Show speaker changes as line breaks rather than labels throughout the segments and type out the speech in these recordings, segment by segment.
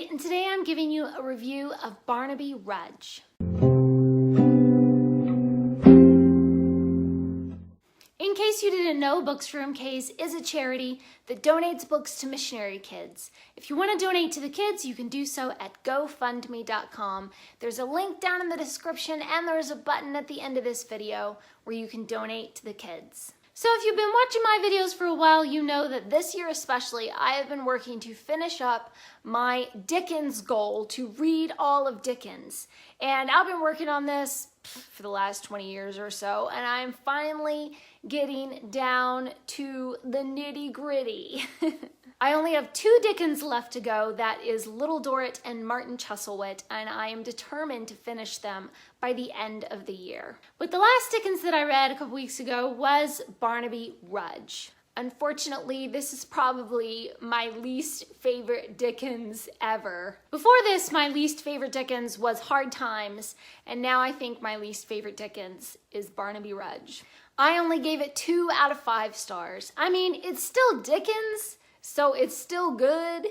and today I'm giving you a review of Barnaby Rudge. In case you didn't know, Books for MKs is a charity that donates books to missionary kids. If you want to donate to the kids, you can do so at gofundme.com. There's a link down in the description and there's a button at the end of this video where you can donate to the kids. So if you've been watching my videos for a while, you know that this year especially, I have been working to finish up my Dickens goal to read all of Dickens. And I've been working on this for the last 20 years or so, and I'm finally getting down to the nitty-gritty. I only have 2 Dickens left to go. That is Little Dorrit and Martin Chuzzlewit, and I am determined to finish them by the end of the year. But the last Dickens that I read a couple weeks ago was Barnaby Rudge. Unfortunately, this is probably my least favorite Dickens ever. Before this, my least favorite Dickens was Hard Times, and now I think my least favorite Dickens is Barnaby Rudge. I only gave it 2 out of 5 stars. I mean, it's still Dickens, so it's still good,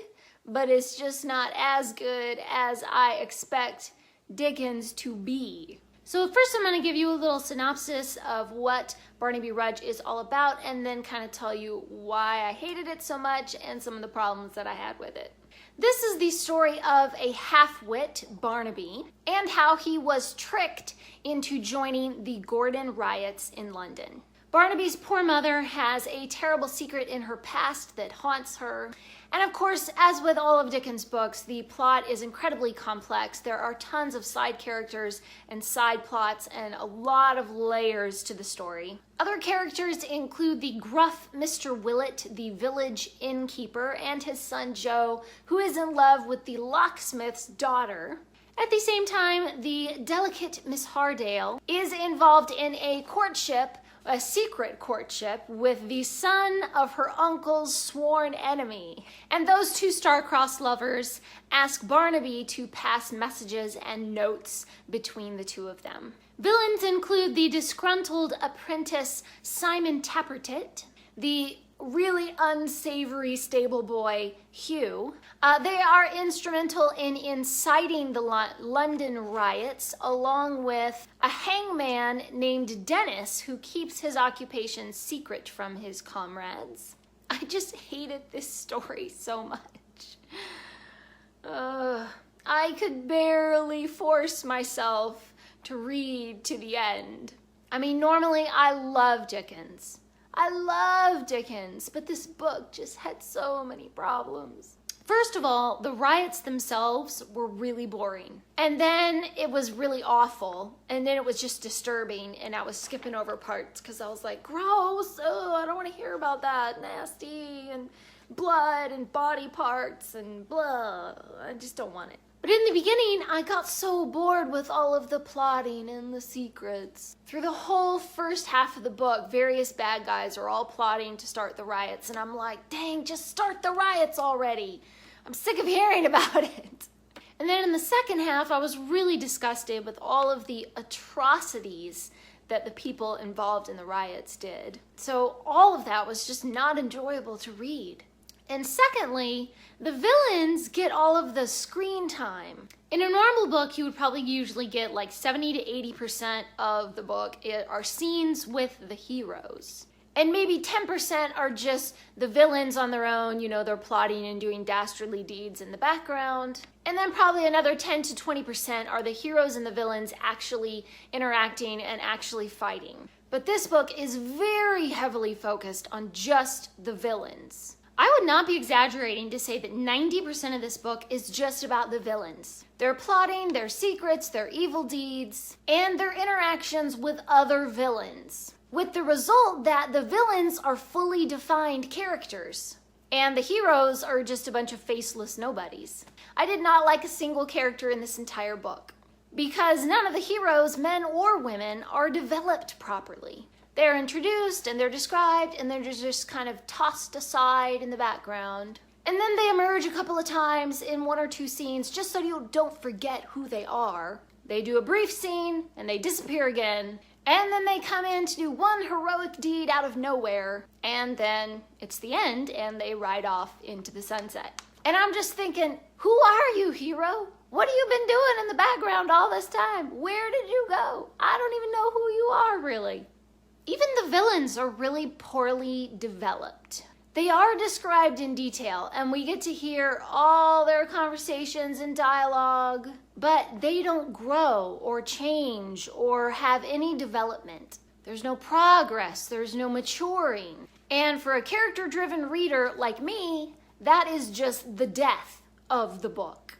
but it's just not as good as I expect Dickens to be. So first I'm going to give you a little synopsis of what Barnaby Rudge is all about and then kind of tell you why I hated it so much and some of the problems that I had with it. This is the story of a half-wit, Barnaby, and how he was tricked into joining the Gordon riots in London. Barnaby's poor mother has a terrible secret in her past that haunts her. And of course, as with all of Dickens' books, the plot is incredibly complex. There are tons of side characters and side plots and a lot of layers to the story. Other characters include the gruff Mr. Willett, the village innkeeper, and his son Joe, who is in love with the locksmith's daughter. At the same time, the delicate Miss Hardale is involved in a courtship, a secret courtship, with the son of her uncle's sworn enemy. And those 2 star-crossed lovers ask Barnaby to pass messages and notes between the 2 of them. Villains include the disgruntled apprentice Simon Tappertit, the really unsavory stable boy Hugh. They are instrumental in inciting the London riots, along with a hangman named Dennis who keeps his occupation secret from his comrades. I just hated this story so much. I could barely force myself to read to the end. I mean, normally I love Dickens. But this book just had so many problems. First of all, the riots themselves were really boring. And then it was really awful. And then it was just disturbing. And I was skipping over parts because I was like, gross, oh, I don't want to hear about that, nasty, and blood and body parts and blah. I just don't want it. But in the beginning, I got so bored with all of the plotting and the secrets. Through the whole first half of the book, various bad guys are all plotting to start the riots, and I'm like, dang, just start the riots already. I'm sick of hearing about it. And then in the second half, I was really disgusted with all of the atrocities that the people involved in the riots did. So all of that was just not enjoyable to read. And secondly, the villains get all of the screen time. In a normal book, you would probably usually get like 70 to 80% of the book are scenes with the heroes. And maybe 10% are just the villains on their own, you know, they're plotting and doing dastardly deeds in the background. And then probably another 10 to 20% are the heroes and the villains actually interacting and actually fighting. But this book is very heavily focused on just the villains. I would not be exaggerating to say that 90% of this book is just about the villains. Their plotting, their secrets, their evil deeds, and their interactions with other villains. With the result that the villains are fully defined characters, and the heroes are just a bunch of faceless nobodies. I did not like a single character in this entire book, because none of the heroes, men or women, are developed properly. They're introduced and they're described and they're just kind of tossed aside in the background. And then they emerge a couple of times in 1 or 2 scenes just so you don't forget who they are. They do a brief scene and they disappear again. And then they come in to do one heroic deed out of nowhere. And then it's the end and they ride off into the sunset. And I'm just thinking, who are you, hero? What have you been doing in the background all this time? Where did you go? I don't even know who you are, really. Even the villains are really poorly developed. They are described in detail, and we get to hear all their conversations and dialogue, but they don't grow or change or have any development. There's no progress, there's no maturing. And for a character-driven reader like me, that is just the death of the book.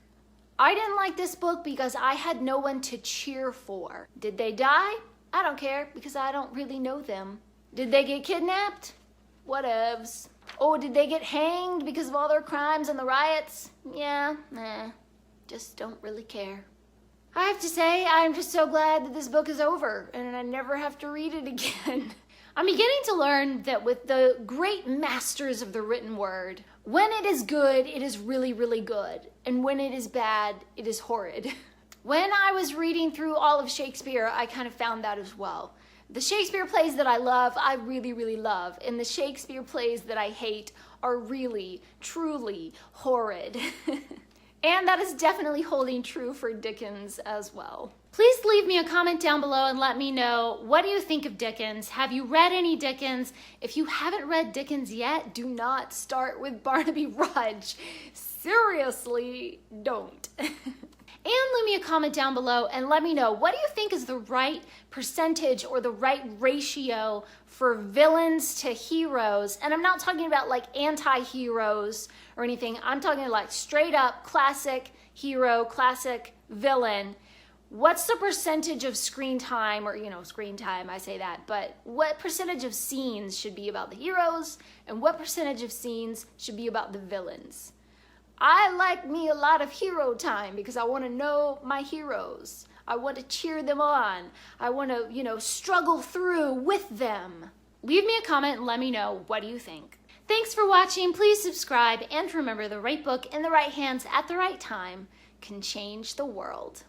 I didn't like this book because I had no one to cheer for. Did they die? I don't care because I don't really know them. Did they get kidnapped? Whatevs. Oh, did they get hanged because of all their crimes and the riots? Yeah, nah, just don't really care. I have to say, I'm just so glad that this book is over and I never have to read it again. I'm beginning to learn that with the great masters of the written word, when it is good, it is really, really good. And when it is bad, it is horrid. When I was reading through all of Shakespeare, I kind of found that as well. The Shakespeare plays that I love, I really, really love. And the Shakespeare plays that I hate are really, truly horrid. And that is definitely holding true for Dickens as well. Please leave me a comment down below and let me know, what do you think of Dickens? Have you read any Dickens? If you haven't read Dickens yet, do not start with Barnaby Rudge. Seriously, don't. And leave me a comment down below and let me know, what do you think is the right percentage or the right ratio for villains to heroes? And I'm not talking about like anti-heroes or anything. I'm talking like straight up classic hero, classic villain. What's the percentage of screen time, or screen time, I say that, but what percentage of scenes should be about the heroes and what percentage of scenes should be about the villains? I like me a lot of hero time because I want to know my heroes. I want to cheer them on. I want to, struggle through with them. Leave me a comment and let me know, what do you think? Thanks for watching. Please subscribe, and remember, the right book in the right hands at the right time can change the world.